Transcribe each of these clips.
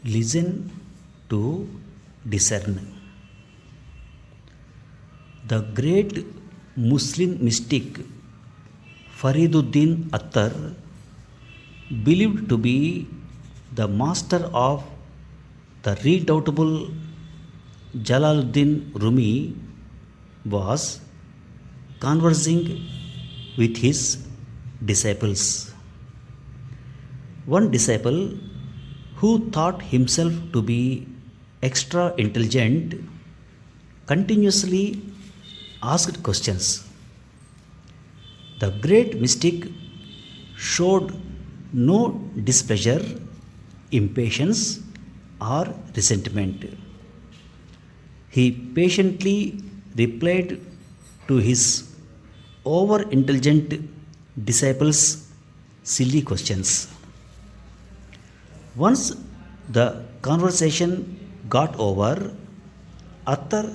Listen to discern. The great Muslim mystic Fariduddin Attar, believed to be the master of the redoubtable Jalaluddin Rumi, was conversing with his disciples. One disciple, who thought himself to be extra intelligent, continuously asked questions. The great mystic showed no displeasure, impatience, or resentment. He patiently replied to his over intelligent disciples' silly questions. Once the conversation got over, Attar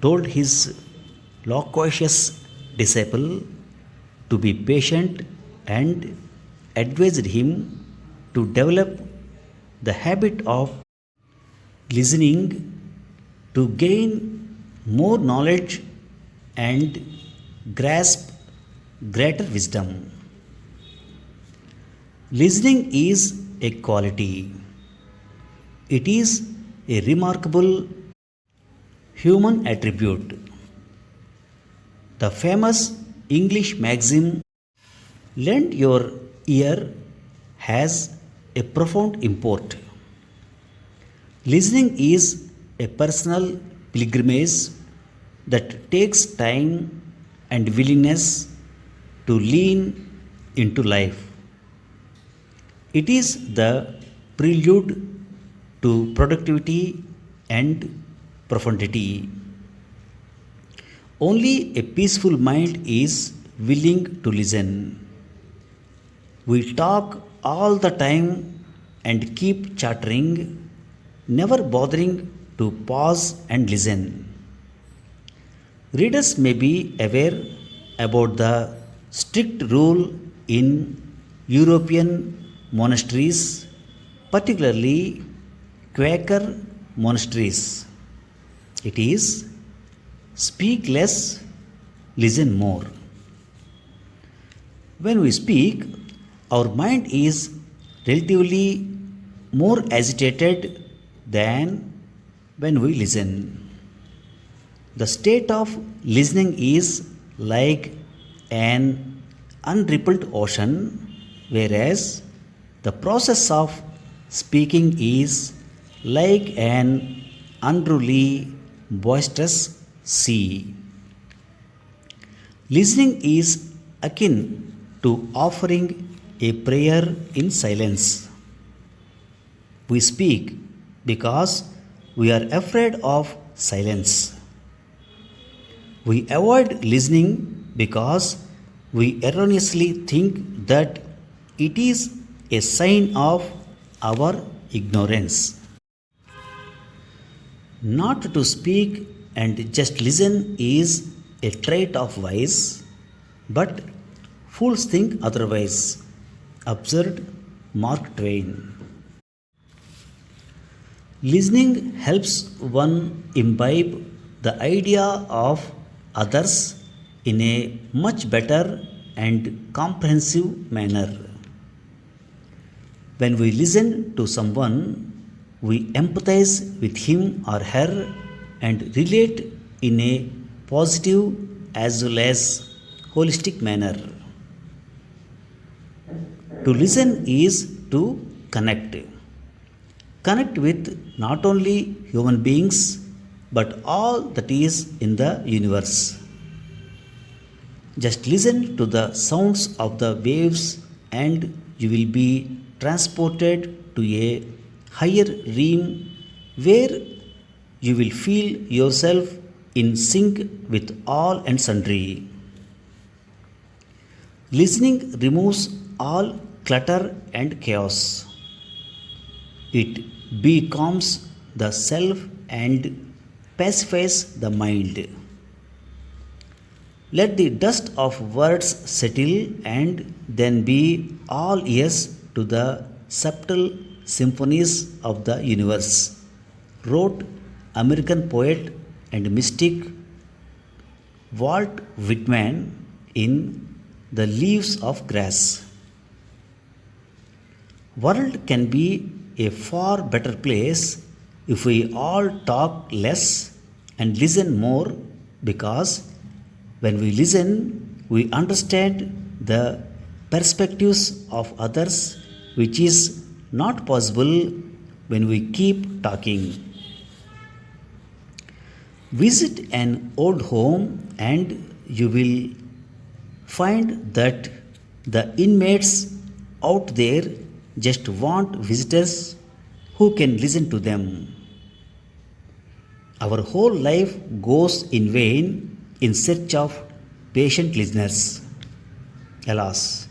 told his loquacious disciple to be patient and advised him to develop the habit of listening to gain more knowledge and grasp greater wisdom. Listening is a quality. It is a remarkable human attribute. The famous English maxim, lend your ear, has a profound import. Listening is a personal pilgrimage that takes time and willingness to lean into life. It is the prelude to productivity and profundity. Only a peaceful mind is willing to listen. We talk all the time and keep chattering, never bothering to pause and listen. Readers may be aware about the strict rule in European monasteries, particularly Quaker monasteries. It is speak less, listen more. When we speak, our mind is relatively more agitated than when we listen. The state of listening is like an unrippled ocean, whereas the process of speaking is like an unruly, boisterous sea. Listening is akin to offering a prayer in silence. We speak because we are afraid of silence. We avoid listening because we erroneously think that it is a sign of our ignorance. Not to speak and just listen is a trait of wise, but fools think otherwise, observed Mark Twain. Listening helps one imbibe the idea of others in a much better and comprehensive manner. When we listen to someone, we empathize with him or her and relate in a positive as well as holistic manner. To listen is to connect. Connect with not only human beings but all that is in the universe. Just listen to the sounds of the waves and you will be transported to a higher realm where you will feel yourself in sync with all and sundry. Listening removes all clutter and chaos. It becalms the self and pacifies the mind. Let the dust of words settle and then be all ears to the subtle symphonies of the universe, wrote American poet and mystic Walt Whitman in The Leaves of Grass. World can be a far better place if we all talk less and listen more, because when we listen we understand the perspectives of others, which is not possible when we keep talking. Visit an old home and you will find that the inmates out there just want visitors who can listen to them. Our whole life goes in vain in search of patient listeners. Alas,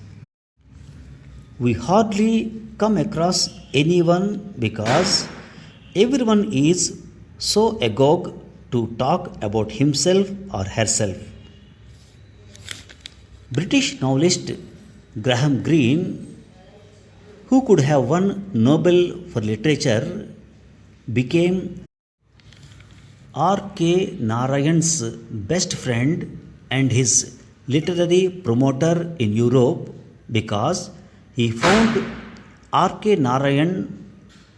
we hardly come across anyone because everyone is so agog to talk about himself or herself. British novelist Graham Greene, who could have won Nobel for Literature, became R.K. Narayan's best friend and his literary promoter in Europe, because he found R.K. Narayan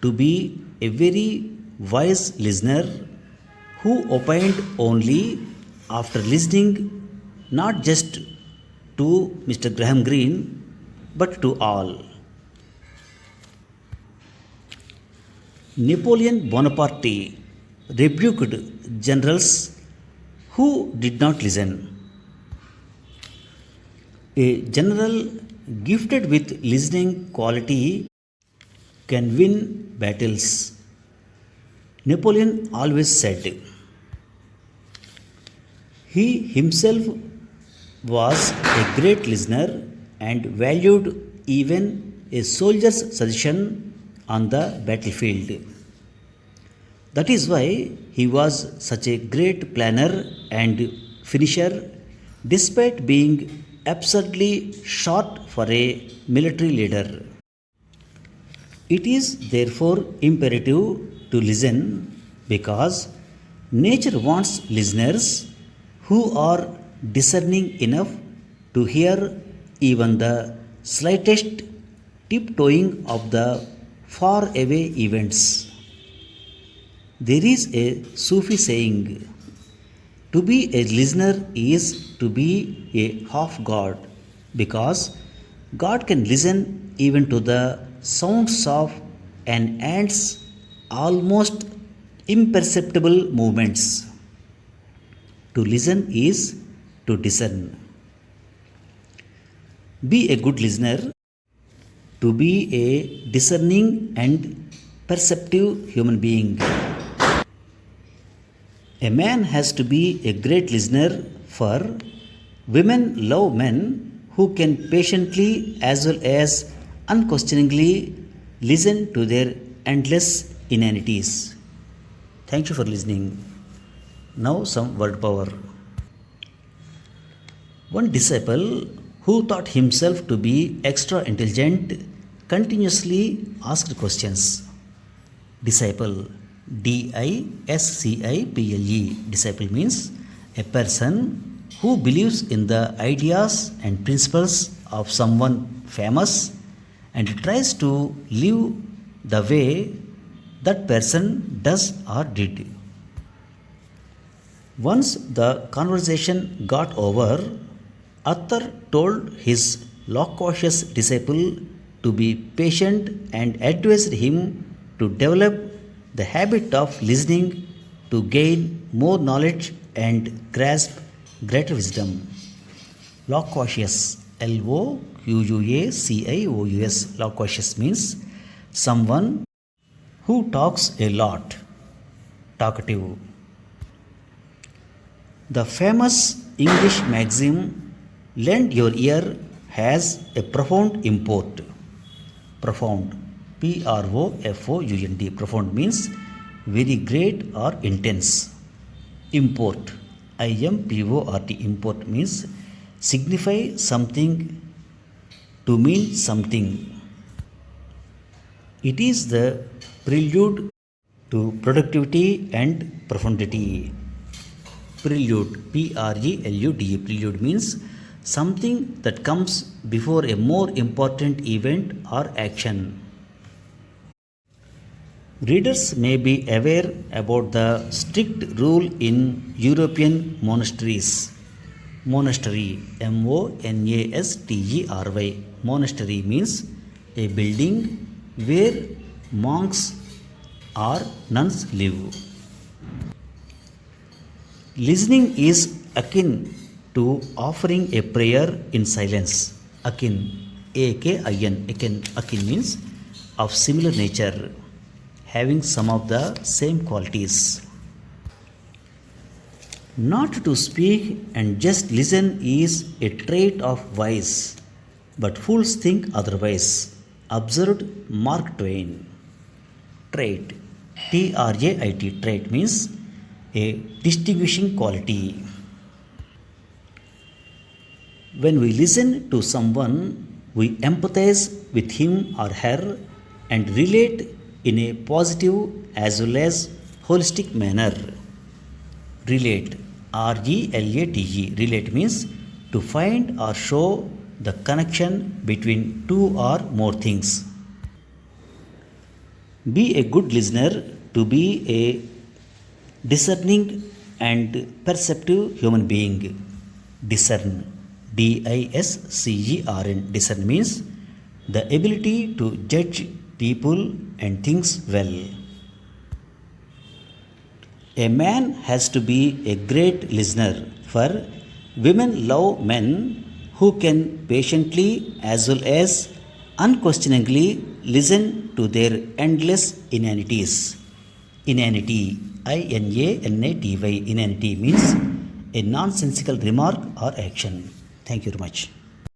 to be a very wise listener who opined only after listening not just to Mr. Graham Greene but to all. Napoleon Bonaparte rebuked generals who did not listen. A general gifted with listening quality can win battles, Napoleon always said. He himself was a great listener and valued even a soldier's suggestion on the battlefield. That is why he was such a great planner and finisher, despite being absurdly short for a military leader. It is therefore imperative to listen, because nature wants listeners who are discerning enough to hear even the slightest tiptoeing of the far away events. There is a Sufi saying, to be a listener is to be a half God, because God can listen even to the sounds of an ant's almost imperceptible movements. To listen is to discern. Be a good listener to be a discerning and perceptive human being. A man has to be a great listener, for women love men who can patiently as well as unquestioningly listen to their endless inanities. Thank you for listening. Now some word power. One disciple who thought himself to be extra intelligent continuously asked questions. Disciple, D-I-S-C-I-P-L-E. Disciple means a person who believes in the ideas and principles of someone famous and tries to live the way that person does or did. Once the conversation got over, Arthur told his loquacious disciple to be patient and advised him to develop the habit of listening to gain more knowledge and grasp greater wisdom. Loquacious, L-O-Q-U-A-C-I-O-U-S. Loquacious means someone who talks a lot, talkative. The famous English maxim, lend your ear, has a profound import. Profound, P-R-O-F-O-U-N-D. Profound means very great or intense. Import, I-M-P-O-R-T. Import means signify something, to mean something. It is the prelude to productivity and profundity. Prelude, P-R-E-L-U-D-E. Prelude means something that comes before a more important event or action. Readers may be aware about the strict rule in European monasteries. Monastery, Monastery. Monastery means a building where monks or nuns live. Listening is akin to offering a prayer in silence. Akin, A-K-I-N, akin means of similar nature, having some of the same qualities. Not to speak and just listen is a trait of wise, but fools think otherwise. Observed Mark Twain. Trait, T-R-A-I-T, trait means a distinguishing quality. When we listen to someone, we empathize with him or her and relate in a positive as well as holistic manner. Relate, R-E-L-A-T-E. Relate means to find or show the connection between two or more things. Be a good listener to be a discerning and perceptive human being. Discern, D-I-S-C-E-R-N. Discern means the ability to judge people and things well. A man has to be a great listener, for women love men who can patiently as well as unquestioningly listen to their endless inanities. Inanity, I-N-A-N-A-T-Y. Inanity means a nonsensical remark or action. Thank you very much.